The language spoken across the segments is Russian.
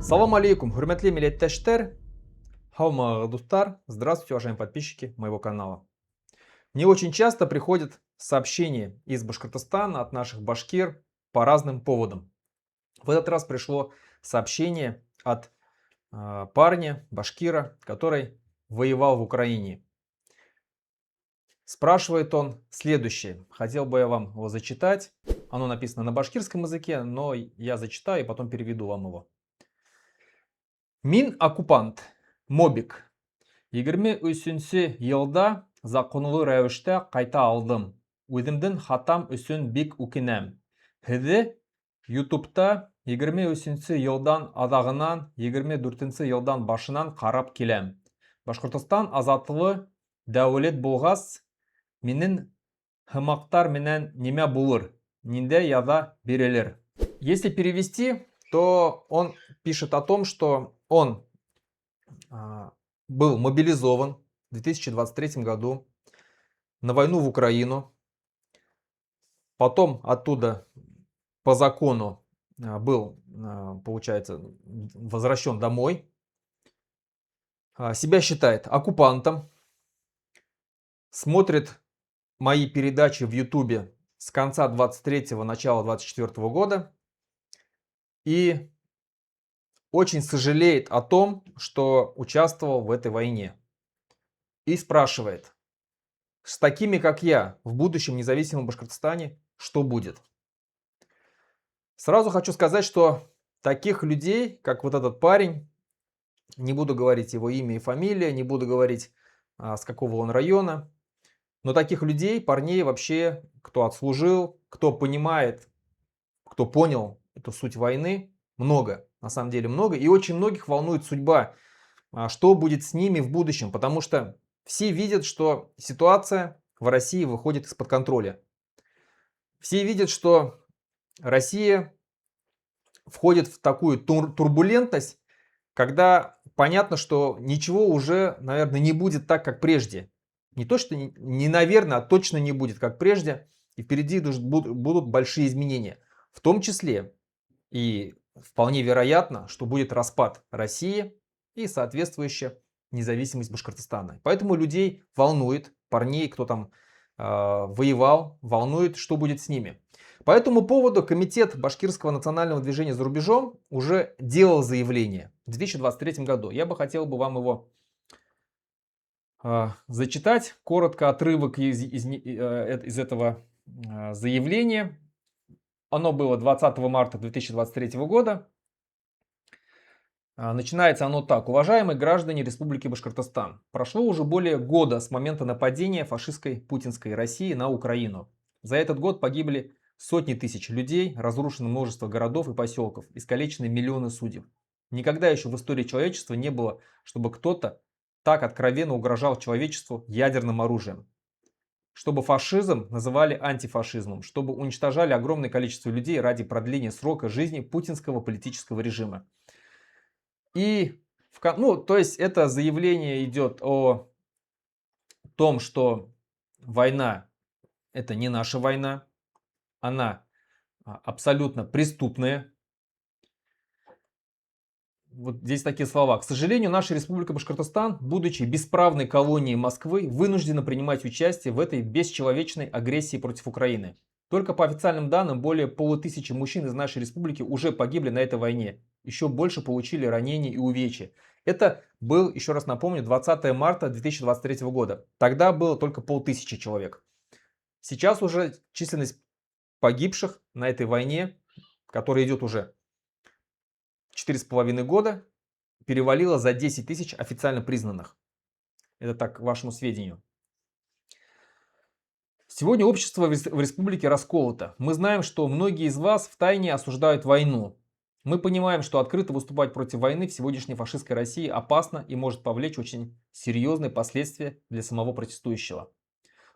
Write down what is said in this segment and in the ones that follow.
Салам алейкум, хурматлы милләттәштәр, һаумыгыз дуслар, здравствуйте, уважаемые подписчики моего канала. Мне очень часто приходят сообщения из Башкортостана от наших башкир по разным поводам. В этот раз пришло сообщение от парня, башкира, который воевал в Украине. Спрашивает он следующее. Хотел бы я вам его зачитать. Оно написано на башкирском языке, но я зачитаю и потом переведу вам его. Мин оккупант, мобик. 23 елда законлы рәвештә кайта алдым. Үземдән хатам өчен бик үкенәм. Һеҙҙе ютубта 23 елдан аҙағынан 24 елдан башынан ҡарап киләм. Башҡортостан азатлы дәүләт булғас, минең һымаҡтар менән нимә булыр? Ниндәй яза бирелер? Если перевести, то он пишет о том, что он был мобилизован в 2023 году на войну в Украину. Потом оттуда по закону был, получается, возвращен домой. Себя считает оккупантом. Смотрит мои передачи в Ютубе с конца 23-го, начала 24-го года. И очень сожалеет о том, что участвовал в этой войне. И спрашивает, с такими, как я, в будущем независимом Башкортостане, что будет? Сразу хочу сказать, что таких людей, как вот этот парень, не буду говорить его имя и фамилия, не буду говорить, с какого он района, но таких людей, парней вообще, кто отслужил, кто понимает, кто понял эту суть войны, много. На самом деле много. И очень многих волнует судьба, что будет с ними в будущем. Потому что все видят, что ситуация в России выходит из-под контроля. Все видят, что Россия входит в такую турбулентность, когда понятно, что ничего уже, наверное, не будет так, как прежде. Не то, что не наверное, а точно не будет, как прежде. И впереди будут большие изменения. В том числе и вполне вероятно, что будет распад России и соответствующая независимость Башкортостана. Поэтому людей волнует, парней, кто там воевал, волнует, что будет с ними. По этому поводу Комитет Башкирского национального движения за рубежом уже делал заявление в 2023 году. Я бы хотел вам его зачитать. Коротко отрывок из этого заявления. Оно было 20 марта 2023 года. Начинается оно так. Уважаемые граждане Республики Башкортостан, прошло уже более года с момента нападения фашистской путинской России на Украину. За этот год погибли сотни тысяч людей, разрушено множество городов и поселков, искалечены миллионы судеб. Никогда еще в истории человечества не было, чтобы кто-то так откровенно угрожал человечеству ядерным оружием. Чтобы фашизм называли антифашизмом, чтобы уничтожали огромное количество людей ради продления срока жизни путинского политического режима. И, то есть это заявление идет о том, что война это не наша война, она абсолютно преступная. Вот здесь такие слова. К сожалению, наша Республика Башкортостан, будучи бесправной колонией Москвы, вынуждена принимать участие в этой бесчеловечной агрессии против Украины. Только по официальным данным, более 500 мужчин из нашей республики уже погибли на этой войне. Еще больше получили ранения и увечья. Это был, еще раз напомню, 20 марта 2023 года. Тогда было только 500 человек. Сейчас уже численность погибших на этой войне, которая идет уже 4,5 года, перевалила за 10 тысяч официально признанных. Это так, к вашему сведению. Сегодня общество в республике расколото. Мы знаем, что многие из вас втайне осуждают войну. Мы понимаем, что открыто выступать против войны в сегодняшней фашистской России опасно и может повлечь очень серьезные последствия для самого протестующего.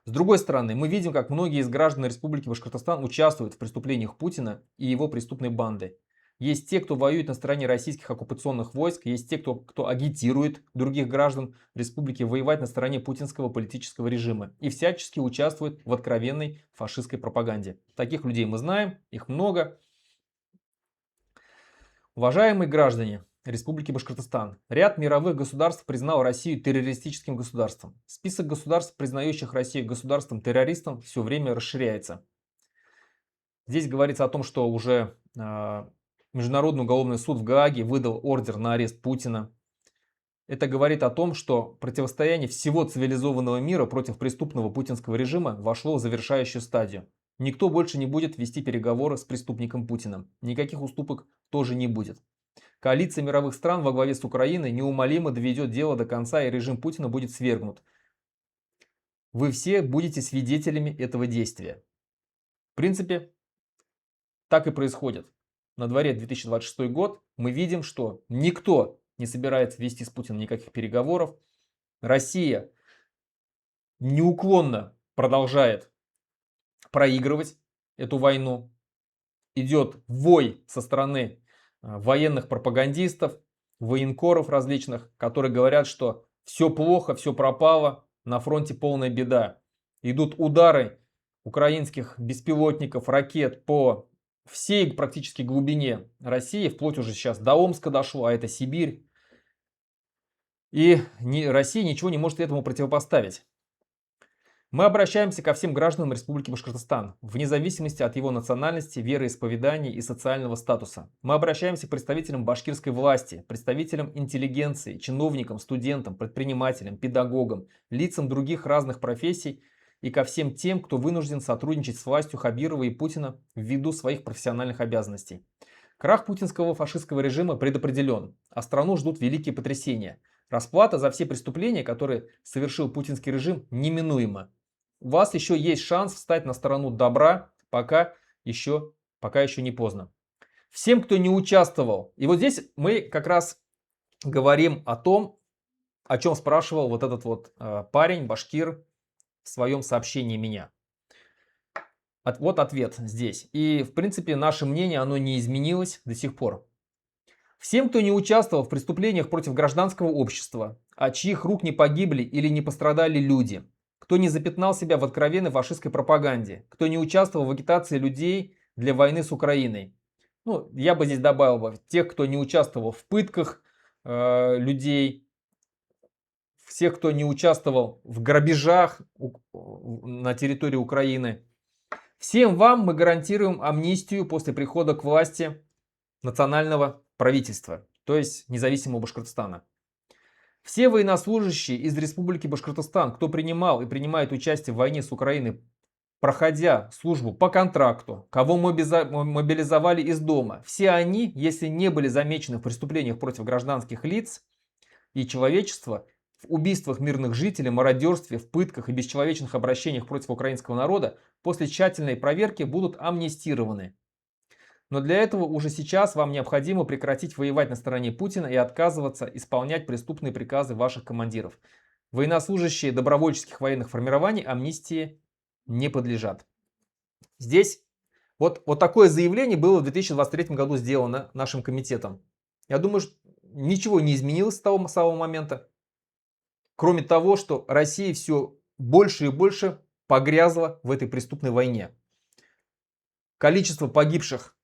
С другой стороны, мы видим, как многие из граждан Республики Башкортостан участвуют в преступлениях Путина и его преступной банды. Есть те, кто воюет на стороне российских оккупационных войск, есть те, кто агитирует других граждан республики воевать на стороне путинского политического режима и всячески участвует в откровенной фашистской пропаганде. Таких людей мы знаем, их много. Уважаемые граждане, Республики Башкортостан. Ряд мировых государств признал Россию террористическим государством. Список государств, признающих Россию государством-террористом, все время расширяется. Здесь говорится о том, что уже Международный уголовный суд в Гааге выдал ордер на арест Путина. Это говорит о том, что противостояние всего цивилизованного мира против преступного путинского режима вошло в завершающую стадию. Никто больше не будет вести переговоры с преступником Путиным. Никаких уступок тоже не будет. Коалиция мировых стран во главе с Украиной неумолимо доведет дело до конца, и режим Путина будет свергнут. Вы все будете свидетелями этого действия. В принципе, так и происходит. На дворе 2026 год. Мы видим, что никто не собирается вести с Путиным никаких переговоров. Россия неуклонно продолжает проигрывать эту войну. Идет вой со стороны военных пропагандистов, военкоров различных, которые говорят, что все плохо, все пропало, на фронте полная беда. Идут удары украинских беспилотников, ракет по всей практически глубине России, вплоть уже сейчас до Омска дошло, а это Сибирь. И Россия ничего не может этому противопоставить. Мы обращаемся ко всем гражданам Республики Башкортостан, вне зависимости от его национальности, вероисповедания и социального статуса. Мы обращаемся к представителям башкирской власти, представителям интеллигенции, чиновникам, студентам, предпринимателям, педагогам, лицам других разных профессий и ко всем тем, кто вынужден сотрудничать с властью Хабирова и Путина ввиду своих профессиональных обязанностей. Крах путинского фашистского режима предопределен, а страну ждут великие потрясения. Расплата за все преступления, которые совершил путинский режим, неминуема. У вас еще есть шанс встать на сторону добра, пока еще не поздно. Всем, кто не участвовал. И вот здесь мы как раз говорим о том, о чем спрашивал вот этот вот парень, башкир, в своем сообщении меня. Вот ответ здесь. И в принципе наше мнение, оно не изменилось до сих пор. Всем, кто не участвовал в преступлениях против гражданского общества, от чьих рук не погибли или не пострадали люди, кто не запятнал себя в откровенной фашистской пропаганде, кто не участвовал в агитации людей для войны с Украиной. Ну, я бы здесь добавил бы тех, кто не участвовал в пытках людей, всех, кто не участвовал в грабежах на территории Украины. Всем вам мы гарантируем амнистию после прихода к власти национального правительства, то есть независимого Башкортостана. Все военнослужащие из Республики Башкортостан, кто принимал и принимает участие в войне с Украиной, проходя службу по контракту, кого мобилизовали из дома, все они, если не были замечены в преступлениях против гражданских лиц и человечества, в убийствах мирных жителей, мародерстве, в пытках и бесчеловечных обращениях против украинского народа, после тщательной проверки будут амнистированы. Но для этого уже сейчас вам необходимо прекратить воевать на стороне Путина и отказываться исполнять преступные приказы ваших командиров. Военнослужащие добровольческих военных формирований амнистии не подлежат. Здесь вот такое заявление было в 2023 году сделано нашим комитетом. Я думаю, что ничего не изменилось с того самого момента. Кроме того, что Россия все больше и больше погрязла в этой преступной войне. Количество погибших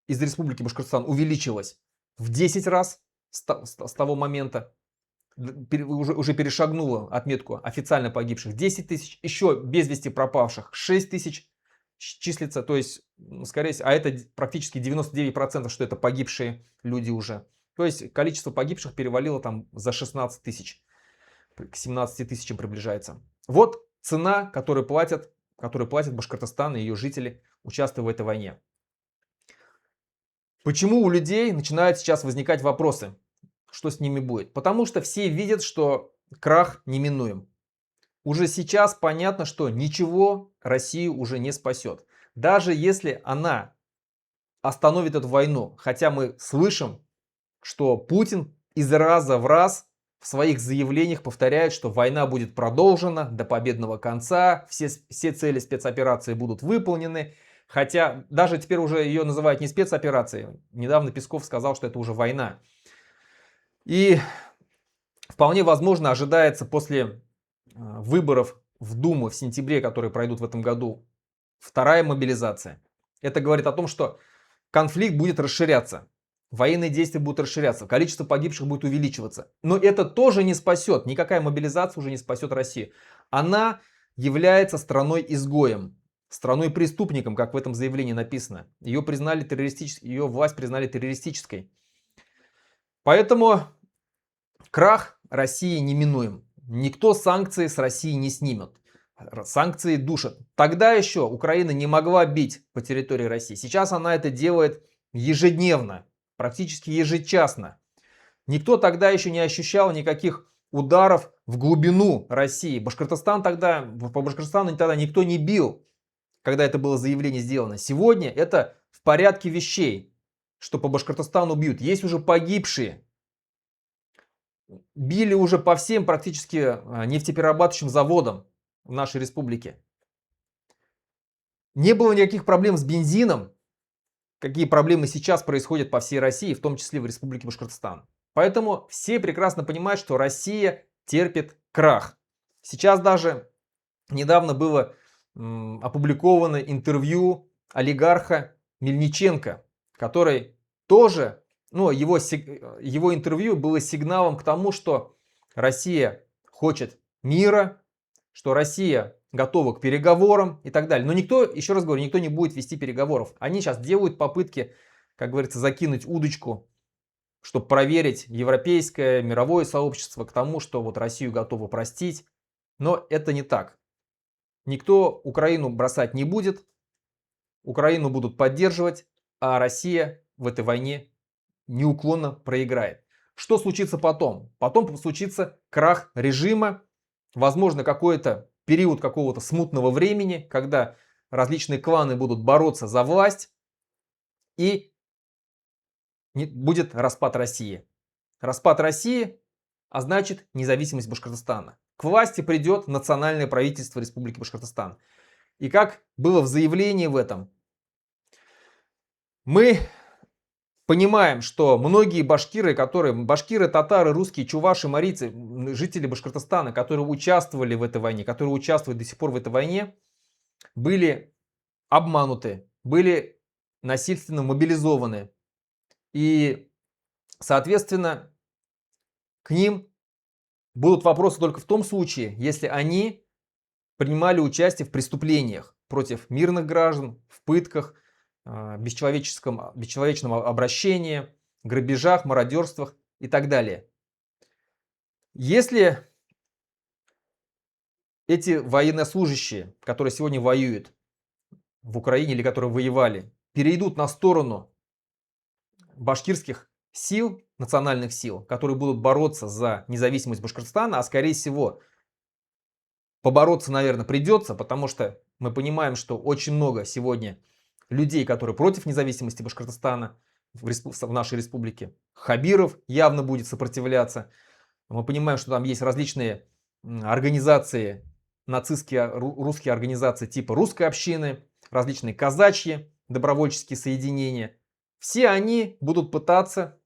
из Республики Башкортостан увеличилось в 10 раз с того момента. Уже перешагнуло отметку официально погибших 10 тысяч. Еще без вести пропавших 6 тысяч числится. То есть, скорее всего, а это практически 99%, что это погибшие люди уже. То есть, количество погибших перевалило там за 16 тысяч. К 17 тысячам приближается. Вот цена, которую платят Башкортостан и ее жители, участвуя в этой войне. Почему у людей начинают сейчас возникать вопросы, что с ними будет? Потому что все видят, что крах неминуем. Уже сейчас понятно, что ничего Россию уже не спасет. Даже если она остановит эту войну, хотя мы слышим, что Путин из раза в раз в своих заявлениях повторяет, что война будет продолжена до победного конца, все цели спецоперации будут выполнены. Хотя даже теперь уже ее называют не спецоперацией. Недавно Песков сказал, что это уже война. И вполне возможно ожидается после выборов в Думу в сентябре, которые пройдут в этом году, вторая мобилизация. Это говорит о том, что конфликт будет расширяться. военные действия будут расширяться, количество погибших будет увеличиваться. Но это тоже не спасет, никакая мобилизация уже не спасет Россию. Она является страной-изгоем, страной-преступником, как в этом заявлении написано. Ее власть признали террористической. Поэтому крах России неминуем. Никто санкции с России не снимет. Санкции душат. Тогда еще Украина не могла бить по территории России. Сейчас она это делает ежедневно, практически ежечасно. Никто тогда еще не ощущал никаких ударов в глубину России. По Башкортостану тогда никто не бил, когда это было заявление сделано. Сегодня это в порядке вещей, что по Башкортостану бьют. Есть уже погибшие. Били уже по всем практически нефтеперерабатывающим заводам в нашей республике. Не было никаких проблем с бензином, какие проблемы сейчас происходят по всей России, в том числе в Республике Башкортостан. Поэтому все прекрасно понимают, что Россия терпит крах. Сейчас даже недавно было опубликовано интервью олигарха Мельниченко, который тоже, его интервью было сигналом к тому, что Россия хочет мира, что Россия готова к переговорам и так далее. Но никто, еще раз говорю, никто не будет вести переговоров. Они сейчас делают попытки, как говорится, закинуть удочку, чтобы проверить европейское, мировое сообщество к тому, что вот Россию готовы простить. Но это не так. Никто Украину бросать не будет, Украину будут поддерживать, а Россия в этой войне неуклонно проиграет. Что случится потом? Потом случится крах режима, возможно, какой-то период какого-то смутного времени, когда различные кланы будут бороться за власть, и будет распад России. Распад России, а значит независимость Башкортостана. К власти придет национальное правительство Республики Башкортостан. И как было в заявлении в этом, мы понимаем, что многие башкиры, татары, русские, чуваши, марийцы, жители Башкортостана, которые участвовали в этой войне, которые участвуют до сих пор в этой войне, были обмануты, были насильственно мобилизованы. И, соответственно, к ним будут вопросы только в том случае, если они принимали участие в преступлениях против мирных граждан, в пытках, бесчеловечном обращении, грабежах, мародерствах и так далее. Если эти военнослужащие, которые сегодня воюют в Украине или которые воевали, перейдут на сторону башкирских сил, национальных сил, которые будут бороться за независимость Башкортостана, а скорее всего побороться, наверное, придется, потому что мы понимаем, что очень много сегодня людей, которые против независимости Башкортостана в нашей республике. Хабиров явно будет сопротивляться. Мы понимаем, что там есть различные организации, нацистские русские организации типа русской общины, различные казачьи добровольческие соединения. Все они будут пытаться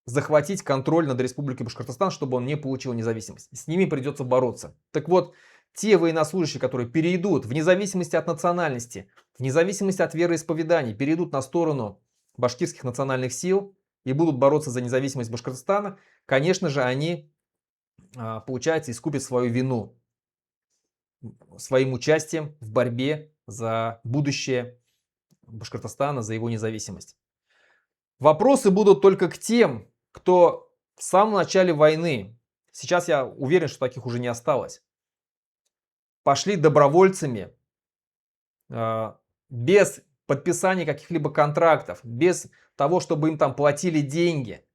захватить контроль над Республикой Башкортостан, чтобы он не получил независимость. С ними придется бороться. Так вот, те военнослужащие, которые перейдут вне зависимости от национальности, вне зависимости от вероисповеданий, перейдут на сторону башкирских национальных сил и будут бороться за независимость Башкортостана, конечно же, они, получается, искупят свою вину своим участием в борьбе за будущее Башкортостана, за его независимость. Вопросы будут только к тем, кто в самом начале войны, сейчас я уверен, что таких уже не осталось, пошли добровольцами без подписания каких-либо контрактов, без того, чтобы им там платили деньги.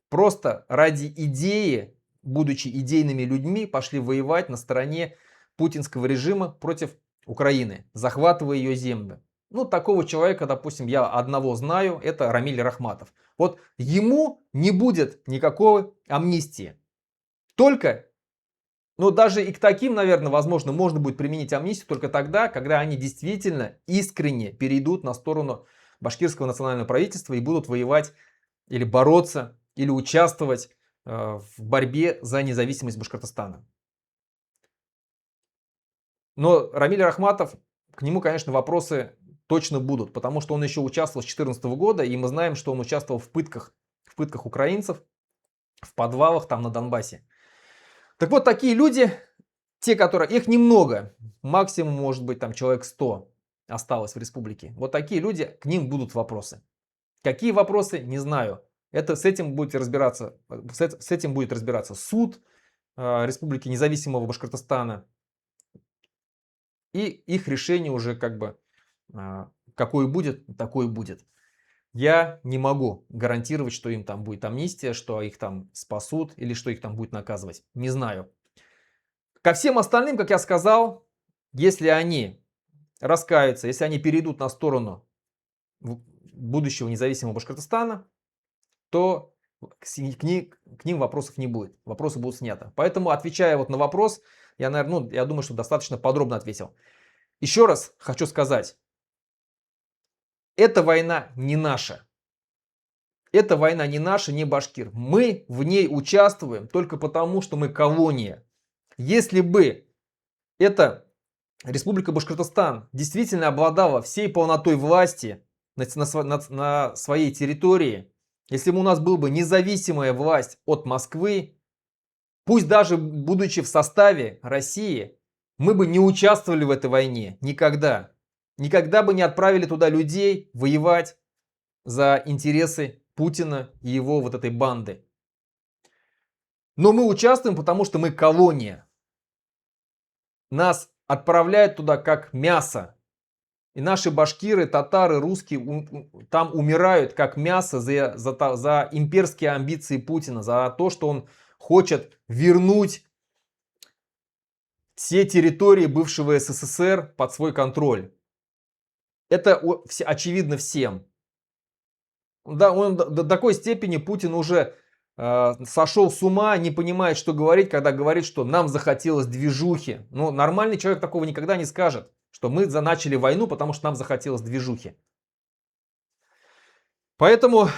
Просто ради идеи, будучи идейными людьми, пошли воевать на стороне путинского режима против Украины, захватывая ее землю. Ну, такого человека, допустим, я одного знаю, это Рамиль Рахматов. Вот ему не будет никакой амнистии. Только, даже и к таким, наверное, возможно, можно будет применить амнистию только тогда, когда они действительно искренне перейдут на сторону башкирского национального правительства и будут воевать или бороться, или участвовать в борьбе за независимость Башкортостана. Но Рамиль Рахматов, к нему, конечно, вопросы точно будут, потому что он еще участвовал с 2014 года, и мы знаем, что он участвовал в пытках украинцев, в подвалах там на Донбассе. Так вот, такие люди, те, которые, их немного, максимум, может быть, там человек 100 осталось в республике. Вот такие люди, к ним будут вопросы. Какие вопросы, не знаю. С этим будет разбираться суд Республики Независимого Башкортостана. И их решение уже как бы какое будет, такое будет. Я не могу гарантировать, что им там будет амнистия, что их там спасут или что их там будет наказывать. Не знаю. Ко всем остальным, как я сказал, если они раскаются, если они перейдут на сторону будущего независимого Башкортостана, то к ним вопросов не будет. Вопросы будут сняты. Поэтому, отвечая вот на вопрос, я думаю, что достаточно подробно ответил. Еще раз хочу сказать. Эта война не наша. Эта война не наша, не башкир. Мы в ней участвуем только потому, что мы колония. Если бы эта Республика Башкортостан действительно обладала всей полнотой власти на своей территории, если бы у нас была бы независимая власть от Москвы, пусть даже будучи в составе России, мы бы не участвовали в этой войне никогда. Никогда бы не отправили туда людей воевать за интересы Путина и его вот этой банды. Но мы участвуем, потому что мы колония. Нас отправляют туда как мясо. И наши башкиры, татары, русские там умирают как мясо за имперские амбиции Путина, за то, что он хочет вернуть все территории бывшего СССР под свой контроль. Это очевидно всем. Да, он до такой степени, Путин уже сошел с ума, не понимает, что говорить, когда говорит, что нам захотелось движухи. Ну, нормальный человек такого никогда не скажет, что мы начали войну, потому что нам захотелось движухи. Поэтому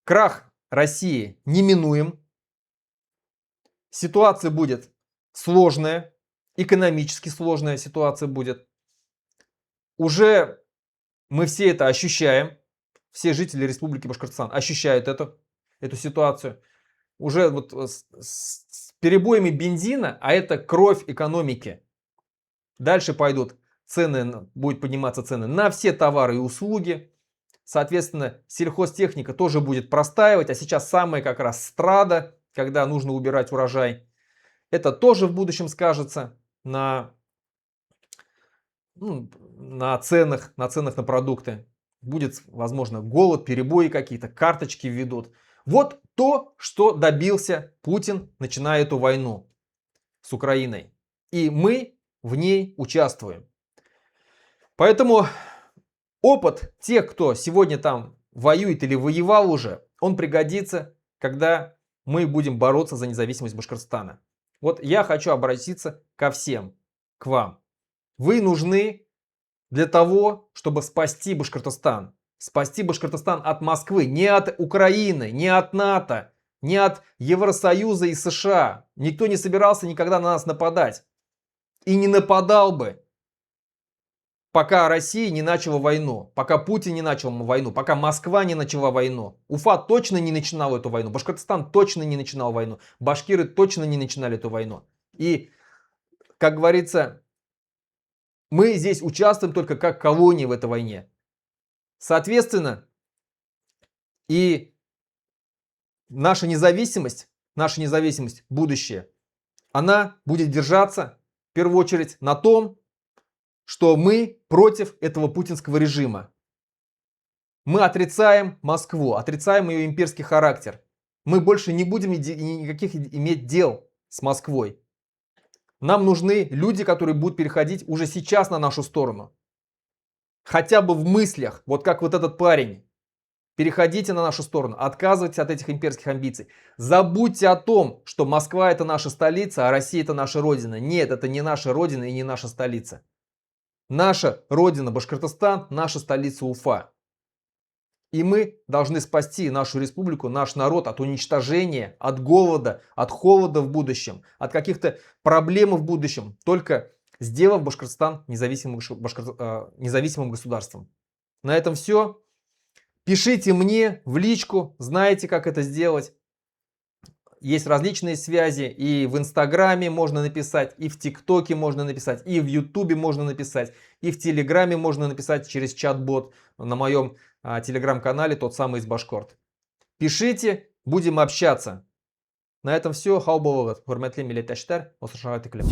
крах России неминуем. Ситуация будет сложная, экономически сложная ситуация будет. Уже мы все это ощущаем. Все жители Республики Башкортостан ощущают эту ситуацию. Уже вот с перебоями бензина, а это кровь экономики. Дальше пойдут цены, будет подниматься цены на все товары и услуги. Соответственно, сельхозтехника тоже будет простаивать. А сейчас самая как раз страда, когда нужно убирать урожай. Это тоже в будущем скажется на ценах на продукты. Будет, возможно, голод, перебои какие-то, карточки введут. Вот то, что добился Путин, начиная эту войну с Украиной. И мы в ней участвуем. Поэтому опыт тех, кто сегодня там воюет или воевал уже, он пригодится, когда мы будем бороться за независимость Башкортостана. Вот я хочу обратиться ко всем, к вам. Вы нужны для того, чтобы спасти Башкортостан. Спасти Башкортостан от Москвы, не от Украины, не от НАТО, не от Евросоюза и США. Никто не собирался никогда на нас нападать. И не нападал бы, пока Россия не начала войну, пока Путин не начал войну, пока Москва не начала войну. Уфа точно не начинал эту войну, Башкортостан точно не начинал войну, башкиры точно не начинали эту войну. И, как говорится, мы здесь участвуем только как колония в этой войне. Соответственно, и наша независимость, будущее, она будет держаться в первую очередь на том, что мы против этого путинского режима. Мы отрицаем Москву, отрицаем ее имперский характер. Мы больше не будем никаких иметь дел с Москвой. Нам нужны люди, которые будут переходить уже сейчас на нашу сторону. Хотя бы в мыслях, вот как вот этот парень. Переходите на нашу сторону, отказывайтесь от этих имперских амбиций. Забудьте о том, что Москва это наша столица, а Россия это наша родина. Нет, это не наша родина и не наша столица. Наша родина Башкортостан, наша столица Уфа. И мы должны спасти нашу республику, наш народ от уничтожения, от голода, от холода в будущем, от каких-то проблем в будущем. Только сделав Башкортостан независимым государством. На этом все. Пишите мне в личку, знаете, как это сделать. Есть различные связи, и в Инстаграме можно написать, и в ТикТоке можно написать, и в Ютубе можно написать, и в Телеграме можно написать через чат-бот на моем Телеграм-канале, тот самый из Башкорт. Пишите, будем общаться. На этом все. Хау болыңыз, хурматлы милләттәшләр. Осышага тиклем.